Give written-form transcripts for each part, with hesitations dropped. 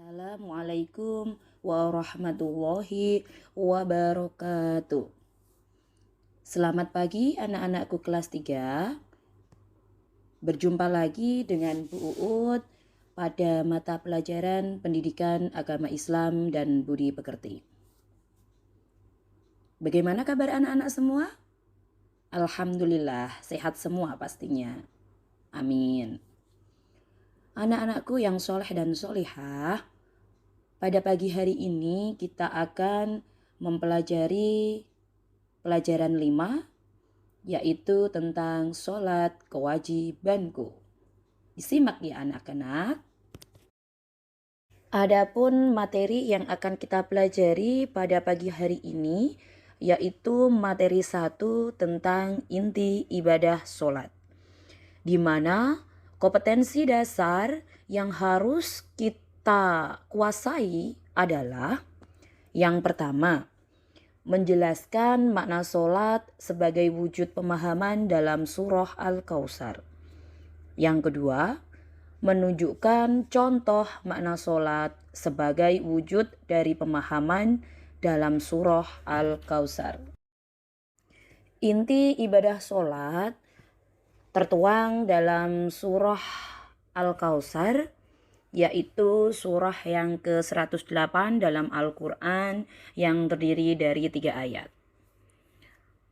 Assalamualaikum warahmatullahi wabarakatuh. Selamat pagi anak-anakku kelas 3. Berjumpa lagi dengan Bu Uut pada mata pelajaran Pendidikan Agama Islam dan Budi Pekerti. Bagaimana kabar anak-anak semua? Alhamdulillah, sehat semua pastinya. Amin. Anak-anakku yang soleh dan solihah, pada pagi hari ini kita akan mempelajari pelajaran 5, yaitu tentang sholat kewajibanku. Disimak ya anak-anak. Adapun materi yang akan kita pelajari pada pagi hari ini, yaitu materi 1 tentang inti ibadah sholat, di mana kompetensi dasar yang harus kita kuasai adalah yang pertama, menjelaskan makna sholat sebagai wujud pemahaman dalam surah Al-Kautsar. Yang kedua, menunjukkan contoh makna sholat sebagai wujud dari pemahaman dalam surah Al-Kautsar. Inti ibadah sholat tertuang dalam surah Al-Kautsar, yaitu surah yang ke-108 dalam Al-Quran yang terdiri dari 3 ayat.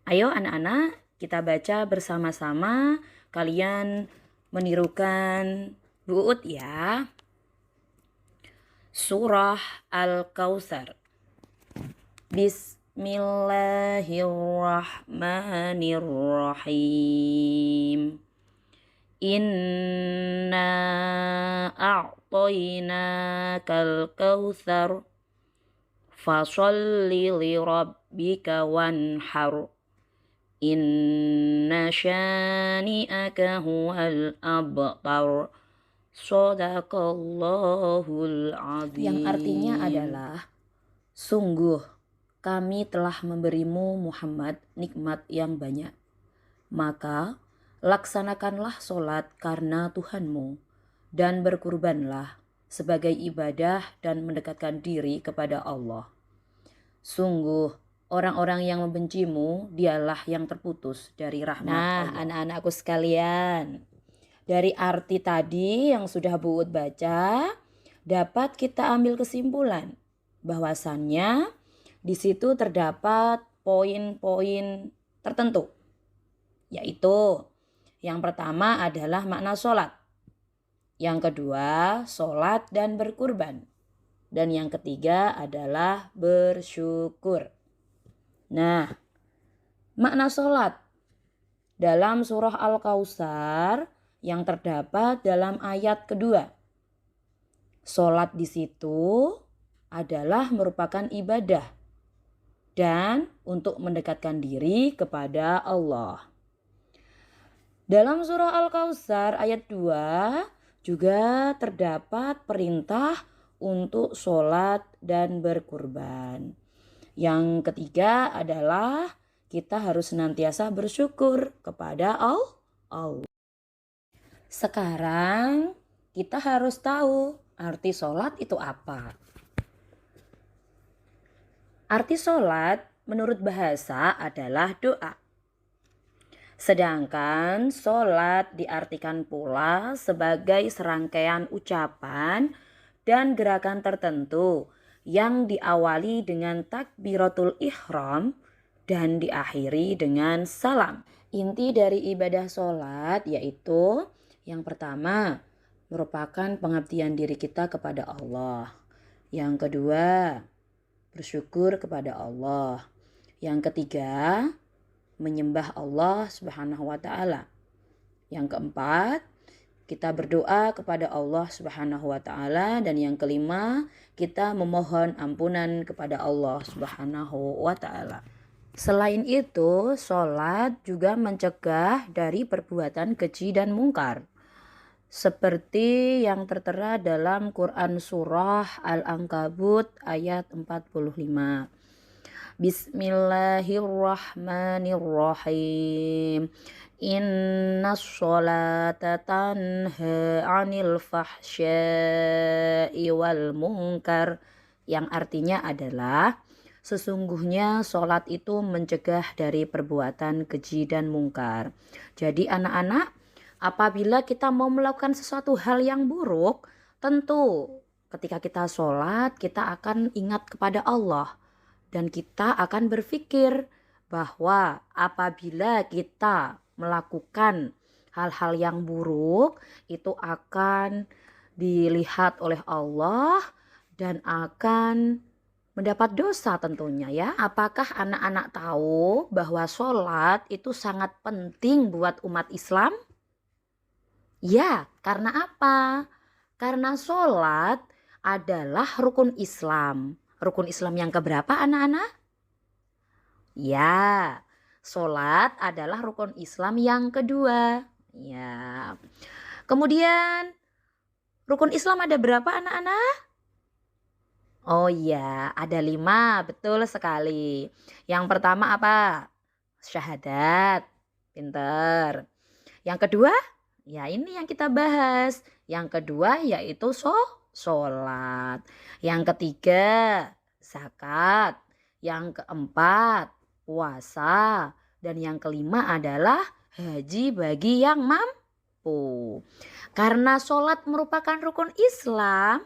Ayo anak-anak, kita baca bersama-sama. Kalian menirukan Bu Uut ya. Surah Al-Kautsar. Bismillahirrahmanirrahim. Inna a'tainakal kautsar fasholli lirabbika wanhar inna syani'aka huwal abtar. Shadaqallahul azim. Yang artinya adalah, sungguh kami telah memberimu Muhammad nikmat yang banyak, maka laksanakanlah sholat karena Tuhanmu dan berkurbanlah sebagai ibadah dan mendekatkan diri kepada Allah. Sungguh orang-orang yang membencimu dialah yang terputus dari rahmat Allah. Anak-anakku sekalian, dari arti tadi yang sudah Bu Uut baca, dapat kita ambil kesimpulan bahwasannya di situ terdapat poin-poin tertentu, yaitu yang pertama adalah makna sholat, yang kedua sholat dan berkurban, dan yang ketiga adalah bersyukur. Nah, makna sholat dalam surah Al-Kautsar yang terdapat dalam ayat kedua. Sholat di situ adalah merupakan ibadah dan untuk mendekatkan diri kepada Allah. Dalam surah Al-Kautsar ayat 2 juga terdapat perintah untuk sholat dan berkurban. Yang ketiga adalah kita harus senantiasa bersyukur kepada Allah. Sekarang kita harus tahu arti sholat itu apa. Arti sholat menurut bahasa adalah doa. Sedangkan sholat diartikan pula sebagai serangkaian ucapan dan gerakan tertentu yang diawali dengan takbiratul ihram dan diakhiri dengan salam. Inti dari ibadah sholat yaitu yang pertama merupakan pengabdian diri kita kepada Allah. Yang kedua, bersyukur kepada Allah. Yang ketiga, menyembah Allah Subhanahu wa ta'ala. Yang keempat, kita berdoa kepada Allah Subhanahu wa ta'ala. Dan yang kelima, kita memohon ampunan kepada Allah Subhanahu wa ta'ala. Selain itu, sholat juga mencegah dari perbuatan keji dan mungkar, seperti yang tertera dalam Quran surah Al-Ankabut ayat 45. Bismillahirrahmanirrahim. Inna sholata tanha 'anil fahsya'i wal munkar, yang artinya adalah sesungguhnya sholat itu mencegah dari perbuatan keji dan mungkar. Jadi anak-anak, apabila kita mau melakukan sesuatu hal yang buruk, tentu ketika kita sholat kita akan ingat kepada Allah. Dan kita akan berpikir bahwa apabila kita melakukan hal-hal yang buruk, itu akan dilihat oleh Allah dan akan mendapat dosa tentunya ya. Apakah anak-anak tahu bahwa sholat itu sangat penting buat umat Islam? Ya, karena apa? Karena sholat adalah rukun Islam. Rukun Islam yang keberapa anak-anak? Ya, sholat adalah rukun Islam yang kedua. Ya. Kemudian rukun Islam ada berapa anak-anak? Oh iya, ada 5, betul sekali. Yang pertama apa? Syahadat, pinter. Yang kedua, ya ini yang kita bahas. Yang kedua yaitu sholat. Yang ketiga, zakat. Yang keempat, puasa. Dan yang kelima adalah haji bagi yang mampu. Karena sholat merupakan rukun Islam,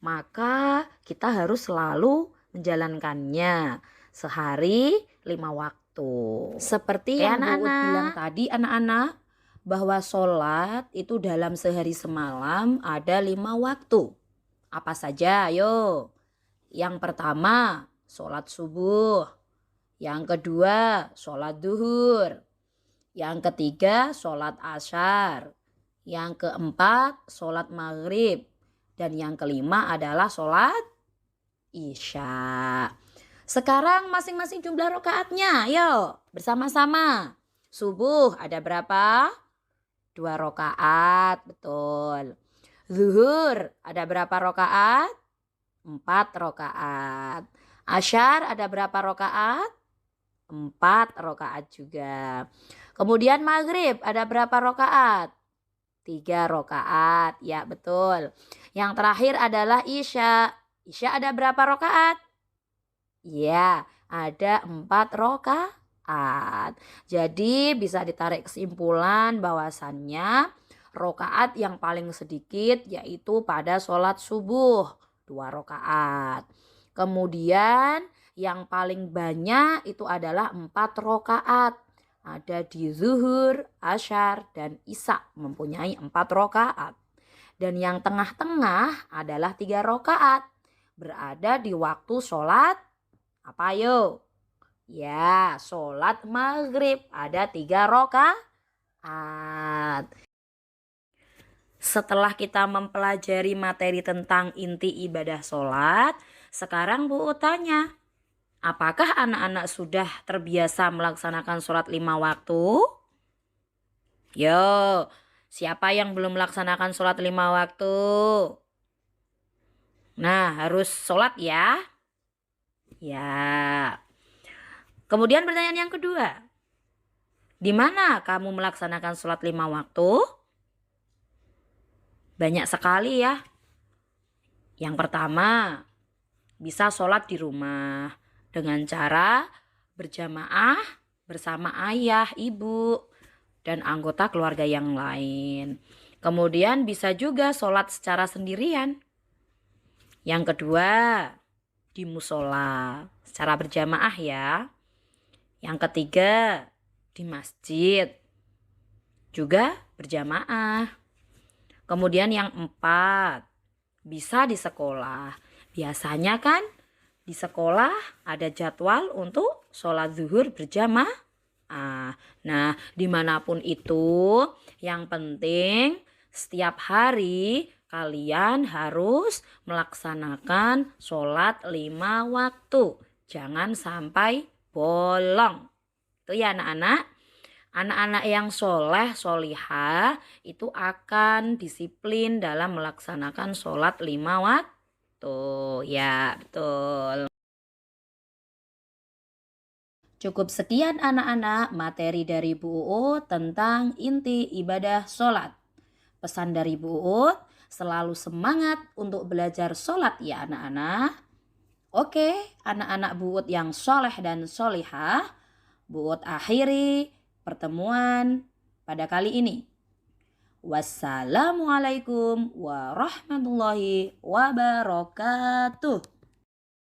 maka kita harus selalu menjalankannya sehari 5 waktu. Seperti yang Bu Ut bilang tadi anak-anak, bahwa sholat itu dalam sehari semalam ada 5 waktu. Apa saja? Ayo. Yang pertama, sholat subuh. Yang kedua, sholat duhur. Yang ketiga, sholat asyar. Yang keempat, sholat maghrib. Dan yang kelima adalah sholat isya. Sekarang masing-masing jumlah rakaatnya. Ayo bersama-sama. Subuh ada berapa? 2 rakaat, betul. Zuhur ada berapa rakaat? 4 rakaat. Asyar ada berapa rakaat? 4 rakaat juga. Kemudian maghrib ada berapa rakaat? 3 rakaat, ya betul. Yang terakhir adalah isya. Isya ada berapa rakaat? Ya, ada 4 rakaat. Jadi bisa ditarik kesimpulan bahwasannya rakaat yang paling sedikit yaitu pada sholat subuh 2 rakaat. Kemudian yang paling banyak itu adalah 4 rakaat. Ada di zuhur, asyar, dan isya mempunyai 4 rakaat. Dan yang tengah-tengah adalah 3 rakaat. Berada di waktu sholat apa yuk? Ya, sholat maghrib ada 3 rakaat. Setelah kita mempelajari materi tentang inti ibadah sholat, sekarang Bu Ut tanya, apakah anak-anak sudah terbiasa melaksanakan sholat 5 waktu? Yo, siapa yang belum melaksanakan sholat 5 waktu? Nah, harus sholat ya. Ya. Kemudian pertanyaan yang kedua, di mana kamu melaksanakan sholat 5 waktu? Banyak sekali ya. Yang pertama, bisa sholat di rumah dengan cara berjamaah bersama ayah, ibu, dan anggota keluarga yang lain. Kemudian bisa juga sholat secara sendirian. Yang kedua, di musola secara berjamaah ya. Yang ketiga, di masjid juga berjamaah. Kemudian yang 4, bisa di sekolah. Biasanya kan di sekolah ada jadwal untuk sholat zuhur berjamaah. Nah, dimanapun itu, yang penting setiap hari kalian harus melaksanakan sholat 5 waktu. Jangan sampai bolong. Itu ya anak-anak. Anak-anak yang soleh, solihah itu akan disiplin dalam melaksanakan sholat 5 waktu. Ya, betul. Cukup sekian anak-anak materi dari Bu Uut tentang inti ibadah sholat. Pesan dari Bu Uut, selalu semangat untuk belajar sholat ya anak-anak. Oke, anak-anak Bu Uut yang soleh dan solihah, Bu Uut akhiri pertemuan pada kali ini. Wassalamualaikum warahmatullahi wabarakatuh.